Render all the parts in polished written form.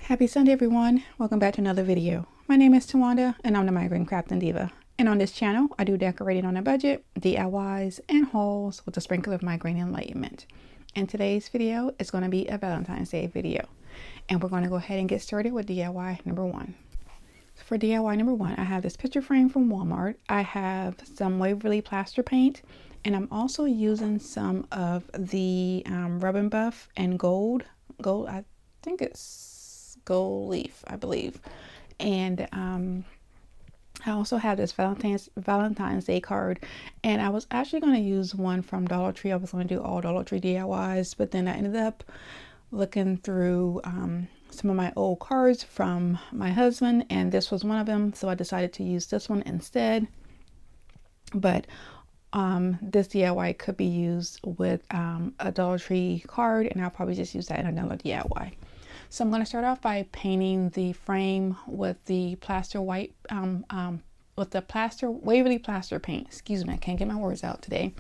Happy Sunday, everyone. Welcome back to another video. My name is Tawanda, and I'm the Migraine Crafting Diva. And on this channel, I do decorating on a budget, DIYs, and hauls with a sprinkle of migraine enlightenment. And today's video is going to be a Valentine's Day video. And we're going to go ahead and get started with DIY number one. For DIY number one, I have this picture frame from Walmart. I have some Waverly plaster paint, and I'm also using some of the Rub and Buff and gold, I think it's gold leaf, I believe. And I also have this Valentine's Day card, and I was actually going to use one from Dollar Tree. I was going to do all Dollar Tree DIYs, but then I ended up looking through some of my old cards from my husband, and this was one of them, so I decided to use this one instead. But this DIY could be used with a Dollar Tree card, and I'll probably just use that in another DIY. So I'm going to start off by painting the frame with the plaster white, with the Waverly plaster paint. Excuse me, I can't get my words out today.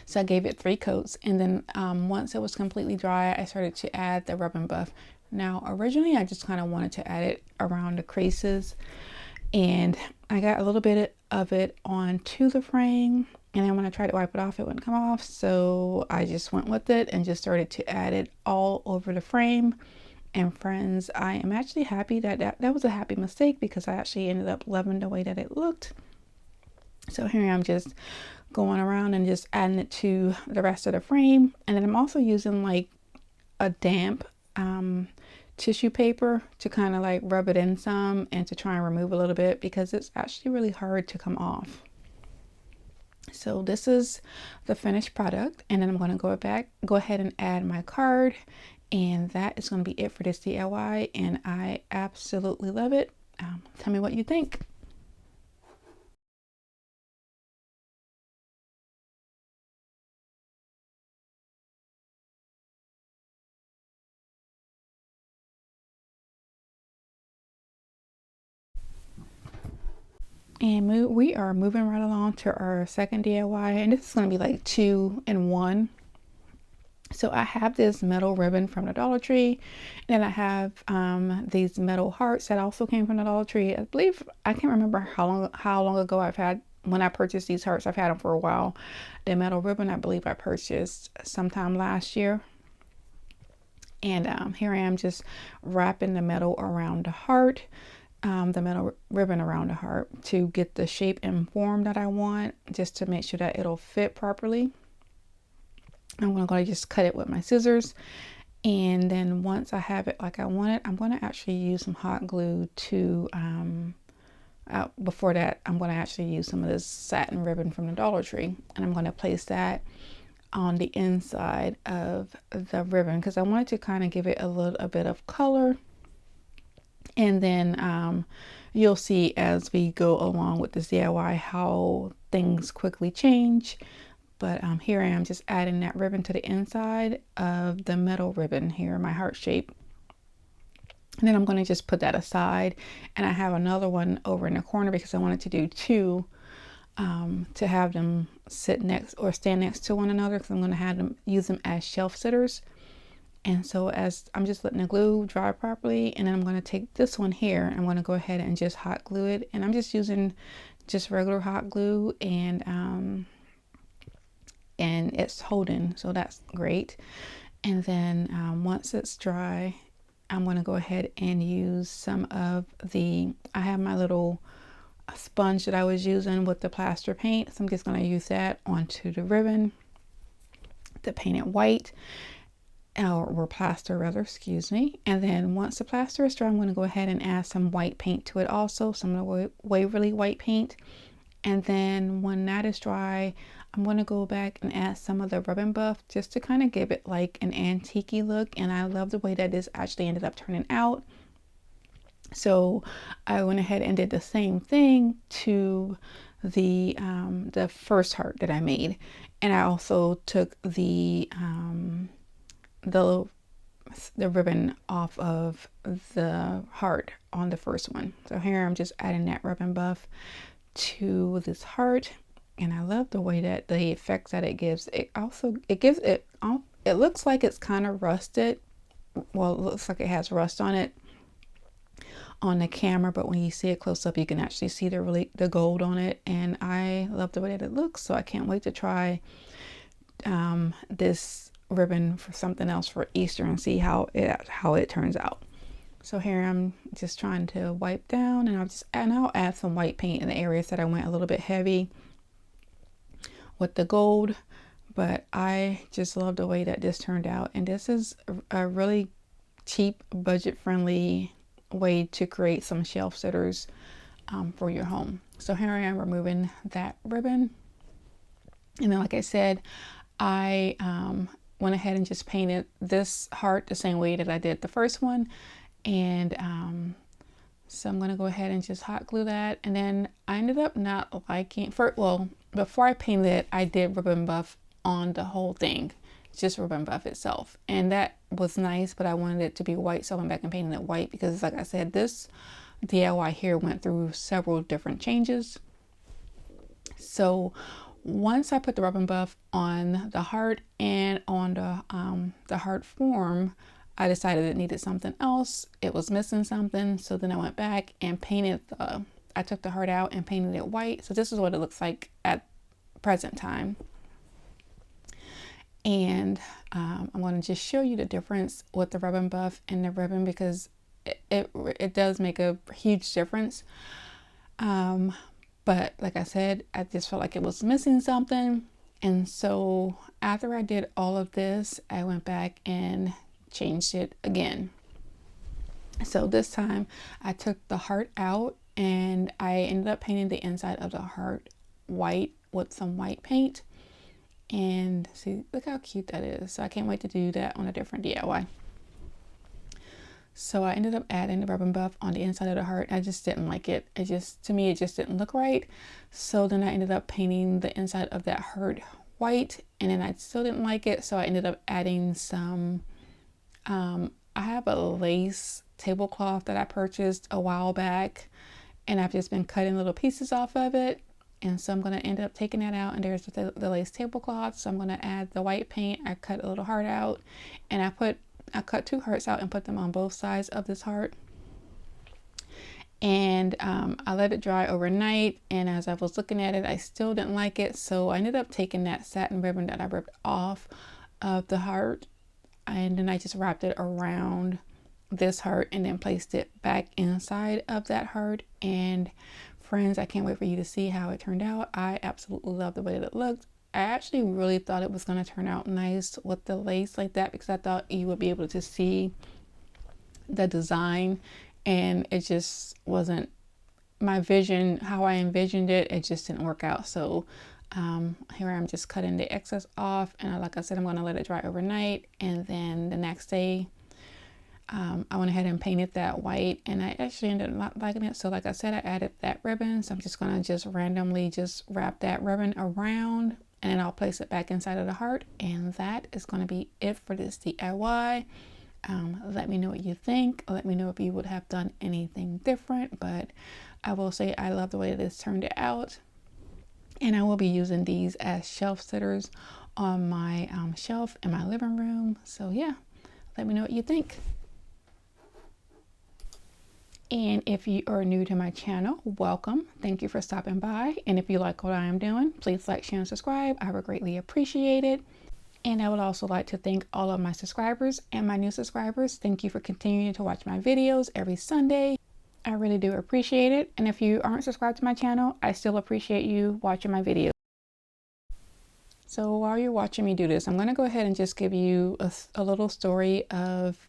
So I gave it 3 coats, and then once it was completely dry, I started to add the Rub and Buff. Now, originally, I just kind of wanted to add it around the creases, and I got a little bit of it onto the frame, and then when I tried to wipe it off, it wouldn't come off. So I just went with it and just started to add it all over the frame. And friends, I am actually happy that was a happy mistake, because I actually ended up loving the way that it looked. So here I'm just going around and just adding it to the rest of the frame. And then I'm also using like a damp tissue paper to kind of like rub it in some and to try and remove a little bit, because it's actually really hard to come off. So this is the finished product, and then I'm going to go ahead and add my card, and that is going to be it for this DIY, and I absolutely love it. Tell me what you think. And we are moving right along to our second DIY, and this is going to be like 2 in 1. So I have this metal ribbon from the Dollar Tree, and I have these metal hearts that also came from the Dollar Tree. I believe, I can't remember how long ago when I purchased these hearts. I've had them for a while. The metal ribbon, I believe I purchased sometime last year. And here I am just wrapping the metal around the heart. The metal ribbon around the heart to get the shape and form that I want, just to make sure that it'll fit properly. I'm going to just cut it with my scissors, and then once I have it like I want it, I'm going to actually use some hot glue to before that, I'm going to actually use some of this satin ribbon from the Dollar Tree, and I'm going to place that on the inside of the ribbon, because I wanted to kind of give it a little bit of color. And then you'll see as we go along with this DIY how things quickly change. But here I am just adding that ribbon to the inside of the metal ribbon here, my heart shape. And then I'm going to just put that aside. And I have another one over in the corner, because I wanted to do 2 to have them sit next or stand next to one another, because I'm going to use them as shelf sitters. And so as I'm just letting the glue dry properly, and then I'm going to take this one here, I'm going to go ahead and just hot glue it. And I'm just using just regular hot glue, and it's holding, so that's great. And then once it's dry, I'm going to go ahead and use some of I have my little sponge that I was using with the plaster paint, so I'm just going to use that onto the ribbon to paint it white. Or plaster rather, excuse me. And then once the plaster is dry, I'm going to go ahead and add some white paint to it also, some of the Waverly white paint. And then when that is dry, I'm going to go back and add some of the Rub and Buff, just to kind of give it like an antique-y look. And I love the way that this actually ended up turning out. So I went ahead and did the same thing to the first heart that I made. And I also took the ribbon off of the heart on the first one. So here I'm just adding that Rub and Buff to this heart, and I love the way that the effects that it gives. It looks like it's kind of rusted, well, it looks like it has rust on it on the camera, but when you see it close up, you can actually see the gold on it, and I love the way that it looks. So I can't wait to try this ribbon for something else for Easter and see how it turns out. So here I'm just trying to wipe down, and I'll add some white paint in the areas that I went a little bit heavy with the gold. But I just love the way that this turned out, and this is a really cheap, budget-friendly way to create some shelf sitters for your home. So here I am removing that ribbon, and then like I said, I went ahead and just painted this heart the same way that I did the first one. And so I'm going to go ahead and just hot glue that. And then I ended up not liking, before I painted it, I did ribbon buff on the whole thing, just ribbon buff itself. And that was nice, but I wanted it to be white. So I went back and painted it white because, like I said, this DIY here went through several different changes. So once I put the ribbon buff on the heart and on the heart form, I decided it needed something else. It was missing something. So then I went back and painted I took the heart out and painted it white. So this is what it looks like at present time. And I'm going to just show you the difference with the ribbon buff and the ribbon, because it does make a huge difference. But like I said, I just felt like it was missing something. And so after I did all of this, I went back and changed it again. So this time I took the heart out, and I ended up painting the inside of the heart white with some white paint. And see, look how cute that is. So I can't wait to do that on a different DIY. So I ended up adding the ribbon buff on the inside of the heart. I just didn't like it. To me, it just didn't look right. So then I ended up painting the inside of that heart white, and then I still didn't like it. So I ended up adding some, I have a lace tablecloth that I purchased a while back, and I've just been cutting little pieces off of it. And so I'm going to end up taking that out, and there's the lace tablecloth. So I'm going to add the white paint. I cut a little heart out, and I cut 2 hearts out and put them on both sides of this heart. And I let it dry overnight, and as I was looking at it, I still didn't like it. So I ended up taking that satin ribbon that I ripped off of the heart, and then I just wrapped it around this heart and then placed it back inside of that heart. And friends, I can't wait for you to see how it turned out. I absolutely love the way that it looked. I actually really thought it was going to turn out nice with the lace like that, because I thought you would be able to see the design, and it just wasn't my vision, how I envisioned it. It just didn't work out. So here I'm just cutting the excess off, and like I said, I'm going to let it dry overnight, and then the next day I went ahead and painted that white, and I actually ended up not liking it. So like I said, I added that ribbon. So I'm just going to just randomly just wrap that ribbon around, and then I'll place it back inside of the heart. And that is going to be it for this DIY. Let me know what you think. Let me know if you would have done anything different. But I will say I love the way this turned out. And I will be using these as shelf sitters on my shelf in my living room. So yeah, let me know what you think. And if you are new to my channel, welcome. Thank you for stopping by. And if you like what I am doing, please like, share, and subscribe. I would greatly appreciate it. And I would also like to thank all of my subscribers and my new subscribers. Thank you for continuing to watch my videos every Sunday. I really do appreciate it. And if you aren't subscribed to my channel, I still appreciate you watching my videos. So while you're watching me do this, I'm going to go ahead and just give you a little story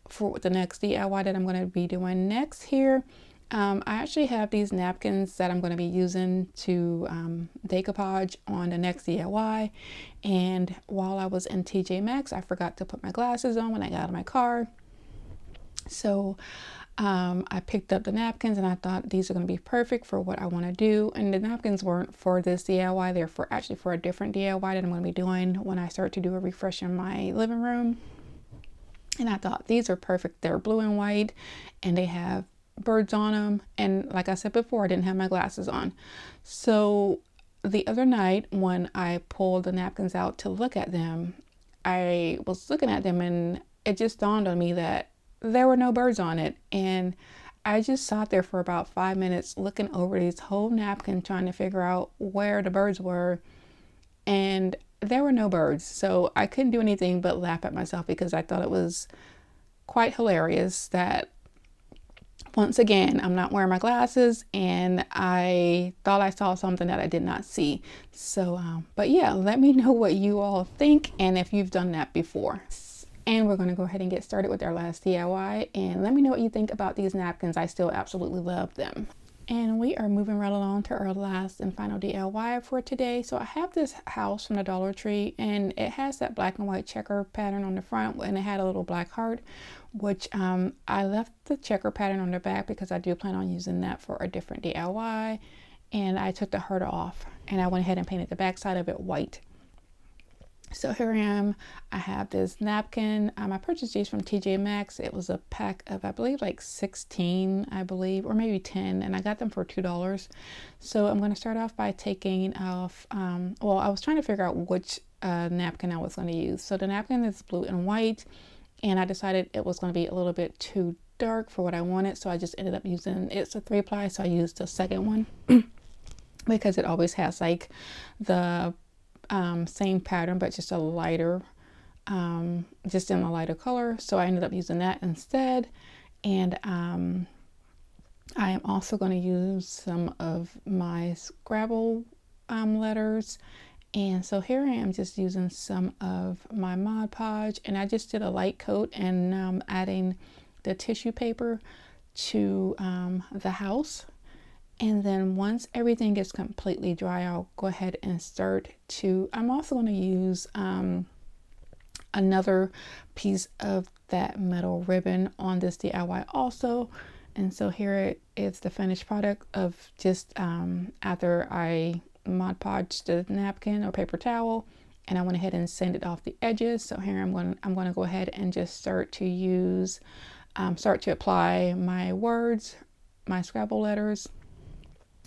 for the next DIY that I'm going to be doing next here. I actually have these napkins that I'm going to be using to decoupage on the next DIY. And while I was in TJ Maxx, I forgot to put my glasses on when I got out of my car. So I picked up the napkins, and I thought these are going to be perfect for what I want to do. And the napkins weren't for this DIY. They're actually for a different DIY that I'm going to be doing when I start to do a refresh in my living room. And I thought these are perfect. They're blue and white, and they have birds on them. And like I said before, I didn't have my glasses on. So the other night when I pulled the napkins out to look at them, I was looking at them, and it just dawned on me that there were no birds on it. And I just sat there for about 5 minutes looking over this whole napkin trying to figure out where the birds were, and there were no birds. So I couldn't do anything but laugh at myself because I thought it was quite hilarious that once again I'm not wearing my glasses and I thought I saw something that I did not see. So but yeah, let me know what you all think and if you've done that before. And we're going to go ahead and get started with our last DIY, and let me know what you think about these napkins. I still absolutely love them. And we are moving right along to our last and final DIY for today. So I have this house from the Dollar Tree, and it has that black and white checker pattern on the front, and it had a little black heart, which I left the checker pattern on the back because I do plan on using that for a different DIY. And I took the heart off and I went ahead and painted the back side of it white. So here I am. I have this napkin. I purchased these from TJ Maxx. It was a pack of, I believe, like 16, I believe, or maybe 10, and I got them for $2. So I'm going to start off by taking off, well, I was trying to figure out which napkin I was going to use. So the napkin is blue and white, and I decided it was going to be a little bit too dark for what I wanted, so I just ended up using, it's a 3-ply, so I used the second one because it always has like the same pattern but just a lighter, just in a lighter color, so I ended up using that instead. And I am also going to use some of my Scrabble letters, and so here I am just using some of my Mod Podge, and I just did a light coat and adding the tissue paper to the house. And then once everything gets completely dry, I'll go ahead and start to, I'm also going to use another piece of that metal ribbon on this DIY also. And so here is the finished product of just after I Mod Podged the napkin or paper towel, and I went ahead and sanded off the edges. So here I'm going to go ahead and just start to use, start to apply my words, my Scrabble letters.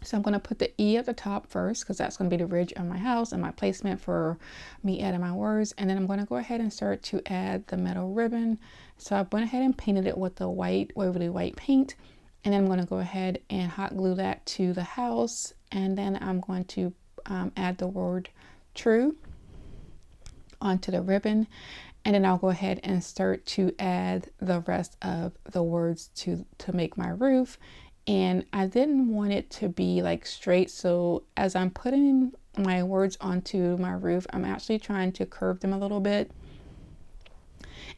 So I'm going to put the E at the top first because that's going to be the ridge of my house and my placement for me adding my words. And then I'm going to go ahead and start to add the metal ribbon. So I went ahead and painted it with the white, Waverly white paint. And then I'm going to go ahead and hot glue that to the house. And then I'm going to add the word true onto the ribbon. And then I'll go ahead and start to add the rest of the words to make my roof. And I didn't want it to be like straight, so as I'm putting my words onto my roof, I'm actually trying to curve them a little bit.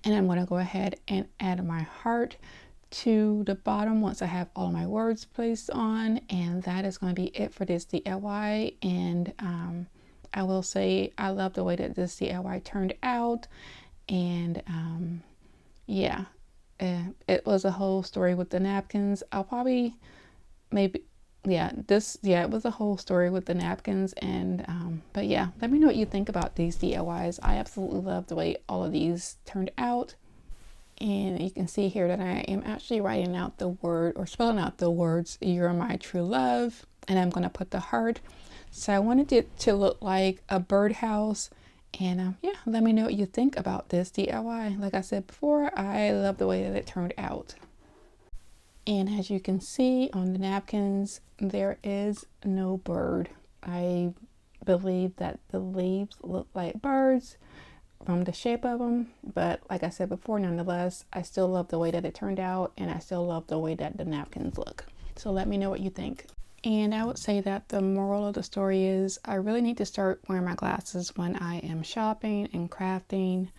And I'm going to go ahead and add my heart to the bottom once I have all my words placed on, and that is going to be it for this DIY. And I will say I love the way that this DIY turned out, and yeah. It was a whole story with the napkins. I'll probably maybe it was a whole story with the napkins. And but yeah, let me know what you think about these DIYs. I absolutely love the way all of these turned out. And you can see here that I am actually writing out the word or spelling out the words "You're my true love," and I'm going to put the heart. So I wanted it to look like a birdhouse. And yeah, let me know what you think about this DIY. Like I said before, I love the way that it turned out. And as you can see on the napkins, there is no bird. I believe that the leaves look like birds from the shape of them. But like I said before, nonetheless, I still love the way that it turned out, and I still love the way that the napkins look. So let me know what you think. And I would say that the moral of the story is I really need to start wearing my glasses when I am shopping and crafting.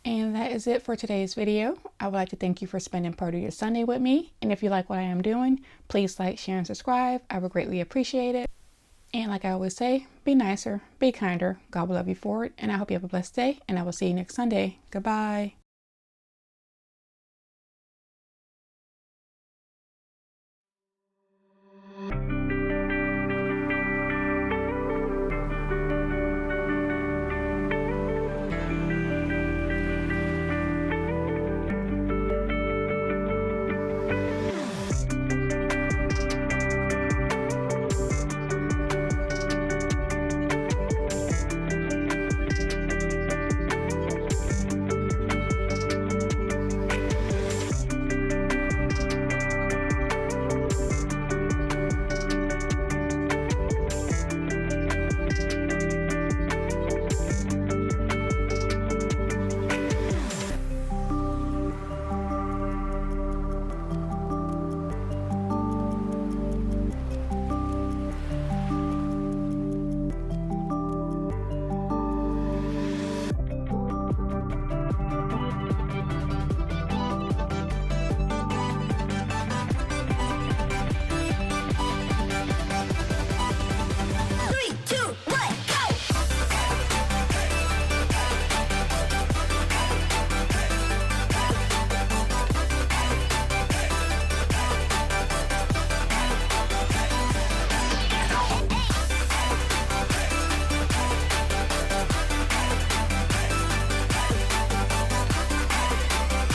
And that is it for today's video. I would like to thank you for spending part of your Sunday with me. And if you like what I am doing, please like, share, and subscribe. I would greatly appreciate it. And like I always say, be nicer, be kinder. God will love you for it. And I hope you have a blessed day. And I will see you next Sunday. Goodbye.